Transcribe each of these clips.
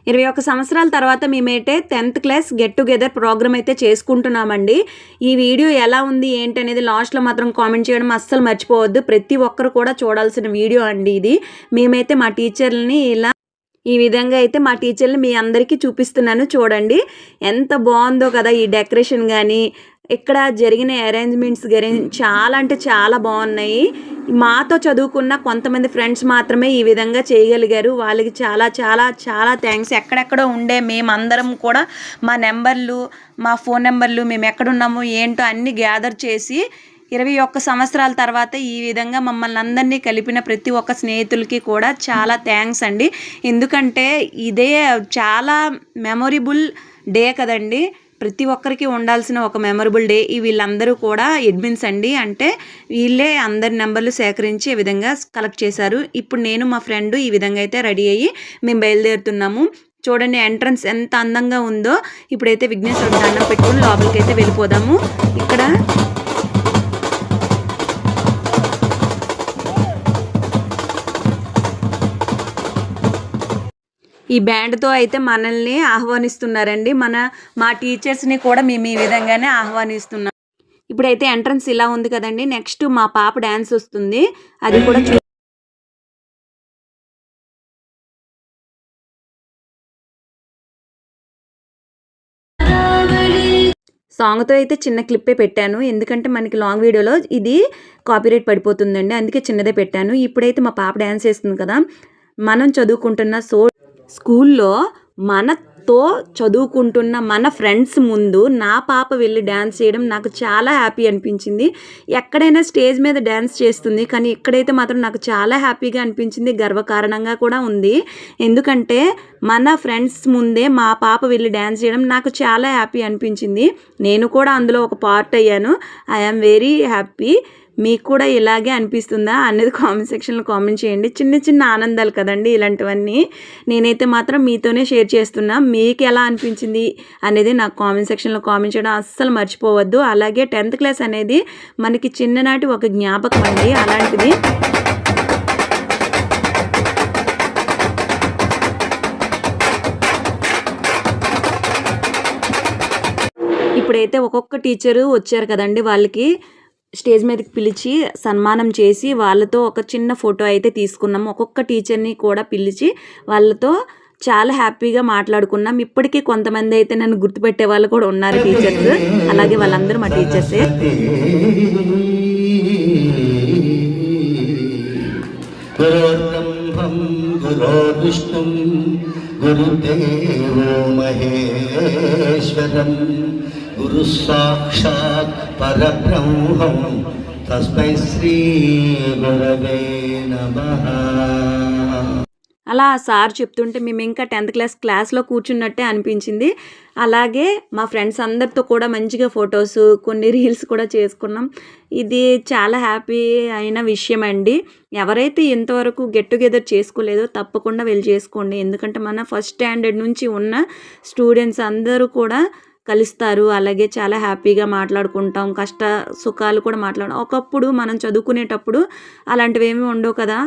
21 సంవత్సరాల తర్వాత మేమైతే 10th class get together programme అయితే చేసుకుంటున్నామండి. ఈ వీడియో ఎలా ఉంది ఏంటి అనేది లాస్ట్లో మాత్రం కామెంట్ చేయడం అస్సలు మర్చిపోవద్దు. ప్రతి ఒక్కరు కూడా చూడాల్సిన వీడియో అండి ఇది. మేమైతే మా టీచర్లని ఈ విధంగా అయితే మా టీచర్ని మీ అందరికీ చూపిస్తున్నాను చూడండి. ఎంత బాగుందో కదా ఈ డెకరేషన్ కానీ ఇక్కడ జరిగిన అరేంజ్మెంట్స్ కానీ చాలా అంటే చాలా బాగున్నాయి. మాతో చదువుకున్న కొంతమంది ఫ్రెండ్స్ మాత్రమే ఈ విధంగా చేయగలిగారు. వాళ్ళకి చాలా చాలా చాలా థ్యాంక్స్. ఎక్కడెక్కడో ఉండే మేమందరం కూడా మా నెంబర్లు, మా ఫోన్ నెంబర్లు, మేము ఎక్కడున్నాము ఏంటో అన్నీ గ్యాదర్ చేసి 21 సంవత్సరాల తర్వాత ఈ విధంగా మమ్మల్ని అందరినీ కలిపిన ప్రతి ఒక్క స్నేహితులకి కూడా చాలా థ్యాంక్స్ అండి. ఎందుకంటే ఇదే చాలా మెమొరబుల్ డే కదండి. ప్రతి ఒక్కరికి ఉండాల్సిన ఒక మెమొరబుల్ డే. వీళ్ళందరూ కూడా అడ్మిన్స్ అండి. అంటే వీళ్ళే అందరి నెంబర్లు సేకరించి ఈ విధంగా కలెక్ట్ చేశారు. ఇప్పుడు నేను మా ఫ్రెండ్ ఈ విధంగా అయితే రెడీ అయ్యి మేము బయలుదేరుతున్నాము. చూడండి ఎంట్రన్స్ ఎంత అందంగా ఉందో. ఇప్పుడైతే విఘ్నేశ్వరుడు దండం పెట్టుకుని లోపలికి అయితే వెళ్ళిపోదాము. ఇక్కడ ఈ బ్యాండ్తో అయితే మనల్ని ఆహ్వానిస్తున్నారండి. మా టీచర్స్ని కూడా మేము ఈ విధంగానే ఆహ్వానిస్తున్నాం. ఇప్పుడైతే ఎంట్రన్స్ ఇలా ఉంది కదండి. నెక్స్ట్ మా పాప డ్యాన్స్ వస్తుంది, అది కూడా సాంగ్తో అయితే చిన్న క్లిప్పే పెట్టాను. ఎందుకంటే మనకి లాంగ్ వీడియోలో ఇది కాపీరైట్ పడిపోతుందండి, అందుకే చిన్నదే పెట్టాను. ఇప్పుడైతే మా పాప డ్యాన్స్ చేస్తుంది కదా. మనం చదువుకుంటున్న స్కూల్లో మనతో చదువుకుంటున్న మన ఫ్రెండ్స్ ముందు నా పాప వెళ్ళి డ్యాన్స్ చేయడం నాకు చాలా హ్యాపీ అనిపించింది. ఎక్కడైనా స్టేజ్ మీద డ్యాన్స్ చేస్తుంది, కానీ ఇక్కడైతే మాత్రం నాకు చాలా హ్యాపీగా అనిపించింది, గర్వకారణంగా కూడా ఉంది. ఎందుకంటే మన ఫ్రెండ్స్ ముందే మా పాప వెళ్ళి డ్యాన్స్ చేయడం నాకు చాలా హ్యాపీ అనిపించింది. నేను కూడా అందులో ఒక పార్ట్ అయ్యాను. I'm very happy. మీకు కూడా ఇలాగే అనిపిస్తుందా అనేది కామెంట్ సెక్షన్లో కామెంట్ చేయండి. చిన్న చిన్న ఆనందాలు కదండి ఇలాంటివన్నీ. నేనైతే మాత్రం మీతోనే షేర్ చేస్తున్నా. మీకు ఎలా అనిపించింది అనేది నాకు కామెంట్ సెక్షన్లో కామెంట్ చేయడం అస్సలు మర్చిపోవద్దు. అలాగే 10th క్లాస్ అనేది మనకి చిన్ననాటి ఒక జ్ఞాపకం అండి. అలాంటిది ఇప్పుడైతే ఒక్కొక్క టీచరు వచ్చారు కదండి. వాళ్ళకి స్టేజ్ మీదకి పిలిచి సన్మానం చేసి వాళ్ళతో ఒక చిన్న ఫోటో అయితే తీసుకున్నాము. ఒక్కొక్క టీచర్ని కూడా పిలిచి వాళ్ళతో చాలా హ్యాపీగా మాట్లాడుకున్నాం. ఇప్పటికీ కొంతమంది అయితే నన్ను గుర్తుపెట్టే వాళ్ళు కూడా ఉన్నారు టీచర్స్. అలాగే వాళ్ళందరూ మా టీచర్సే. గురు సాక్షాత్ పరబ్రహ్మం తస్మై శ్రీ గురవే నమః. అలా సార్ చెప్తుంటే మేము ఇంకా 10th క్లాస్లో కూర్చున్నట్టే అనిపించింది. అలాగే మా ఫ్రెండ్స్ అందరితో కూడా మంచిగా ఫొటోస్, కొన్ని రీల్స్ కూడా చేసుకున్నాం. ఇది చాలా హ్యాపీ అయిన విషయం అండి. ఎవరైతే ఇంతవరకు గెట్ టుగెదర్ చేసుకోలేదో తప్పకుండా వెళ్ళి చేసుకోండి. ఎందుకంటే మన ఫస్ట్ స్టాండర్డ్ నుంచి ఉన్న స్టూడెంట్స్ అందరూ కూడా కలుస్తారు. అలాగే చాలా హ్యాపీగా మాట్లాడుకుంటాం, కష్ట సుఖాలు కూడా ఒకప్పుడు మనం చదువుకునేటప్పుడు అలాంటివి ఏమీ ఉండవు కదా.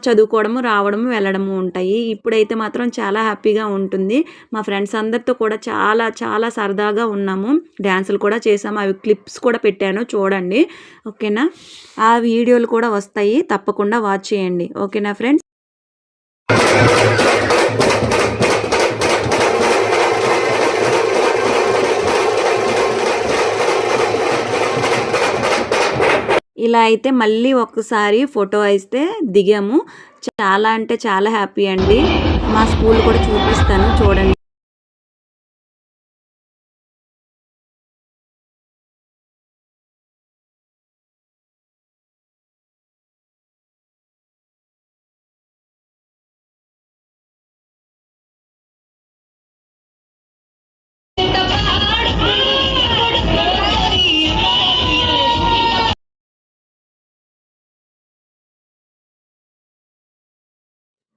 చదువుకోవడము, రావడము, వెళ్ళడము ఉంటాయి. ఇప్పుడైతే మాత్రం చాలా హ్యాపీగా ఉంటుంది. మా ఫ్రెండ్స్ అందరితో కూడా చాలా చాలా సరదాగా ఉన్నాము. డ్యాన్సులు కూడా చేసాము. అవి క్లిప్స్ కూడా పెట్టాను చూడండి. ఓకేనా, ఆ వీడియోలు కూడా వస్తాయి, తప్పకుండా వాచ్ చేయండి. ఓకేనా ఫ్రెండ్స్. ఇలా అయితే మళ్ళీ ఒక్కసారి ఫోటో అయితే దిగాము. చాలా అంటే చాలా హ్యాపీ అండి. మా స్కూల్ కూడా చూపిస్తాను చూడండి.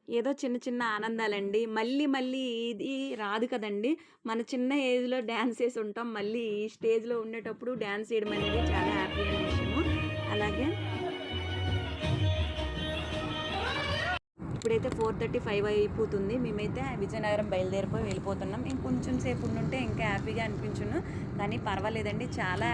ఏదో చిన్న చిన్న ఆనందాలండి. మళ్ళీ మళ్ళీ ఇది రాదు కదండి. మన చిన్న ఏజ్లో డ్యాన్స్ చేసి ఉంటాం, మళ్ళీ ఈ స్టేజ్లో ఉండేటప్పుడు డ్యాన్స్ చేయడం అనేది చాలా హ్యాపీ అయిన విషయము. అలాగే ఇప్పుడైతే 4:35 అయిపోతుంది. మేమైతే విజయనగరం బయలుదేరిపోయి వెళ్ళిపోతున్నాం. ఇంకొంచెం సేపు ఉండుంటే ఇంకా హ్యాపీగా అనిపించును, కానీ పర్వాలేదండి. చాలా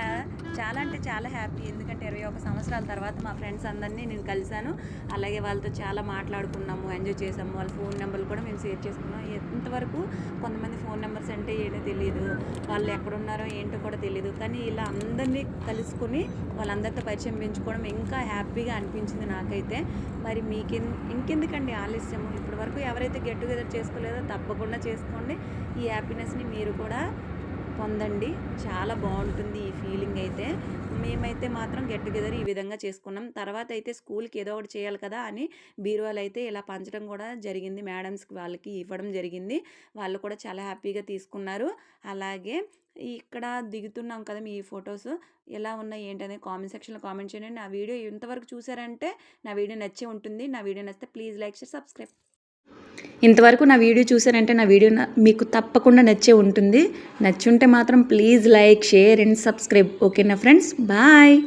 చాలా అంటే చాలా హ్యాపీ. ఎందుకంటే 21 సంవత్సరాల తర్వాత మా ఫ్రెండ్స్ అందరినీ నేను కలిశాను. అలాగే వాళ్ళతో చాలా మాట్లాడుకున్నాము, ఎంజాయ్ చేసాము. వాళ్ళ ఫోన్ నెంబర్లు కూడా మేము షేర్ చేసుకున్నాం. ఇంతవరకు కొంతమంది ఫోన్ నెంబర్స్ అంటే ఏంటో తెలియదు, వాళ్ళు ఎక్కడున్నారో ఏంటో కూడా తెలియదు. కానీ ఇలా అందరినీ కలుసుకొని వాళ్ళందరితో పరిచయం పెంచుకోవడం ఇంకా హ్యాపీగా అనిపించింది నాకైతే. మరి ఇంకెందుకండి ఆలస్యము? ఇప్పటి వరకు ఎవరైతే గెట్ టుగెదర్ చేసుకోలేదో తప్పకుండా చేసుకోండి. ఈ హ్యాపీనెస్ని మీరు కూడా పొందండి. చాలా బాగుంటుంది ఈ ఫీలింగ్ అయితే. మేమైతే మాత్రం గెట్ టుగెదర్ ఈ విధంగా చేసుకున్నాం. తర్వాత అయితే స్కూల్కి ఏదో ఒకటి చేయాలి కదా అని బీరువాలు అయితే ఇలా పంచడం కూడా జరిగింది. మేడమ్స్కి వాళ్ళకి ఇవ్వడం జరిగింది. వాళ్ళు కూడా చాలా హ్యాపీగా తీసుకున్నారు. అలాగే ఇక్కడ దిగుతున్నాం కదా, మీ ఫొటోస్ ఎలా ఉన్నాయి ఏంటనేది కామెంట్ సెక్షన్లో కామెంట్ చేయండి. నా వీడియో ఇంతవరకు చూసారంటే నా వీడియో నచ్చే ఉంటుంది. నా వీడియో నచ్చితే ప్లీజ్ లైక్ షేర్ సబ్స్క్రైబ్. ఇంతవరకు నా వీడియో చూసారంటే నా వీడియో మీకు తప్పకుండా నచ్చే ఉంటుంది. నచ్చుంటే మాత్రం please like share and subscribe. ఓకేనా ఫ్రెండ్స్, బాయ్.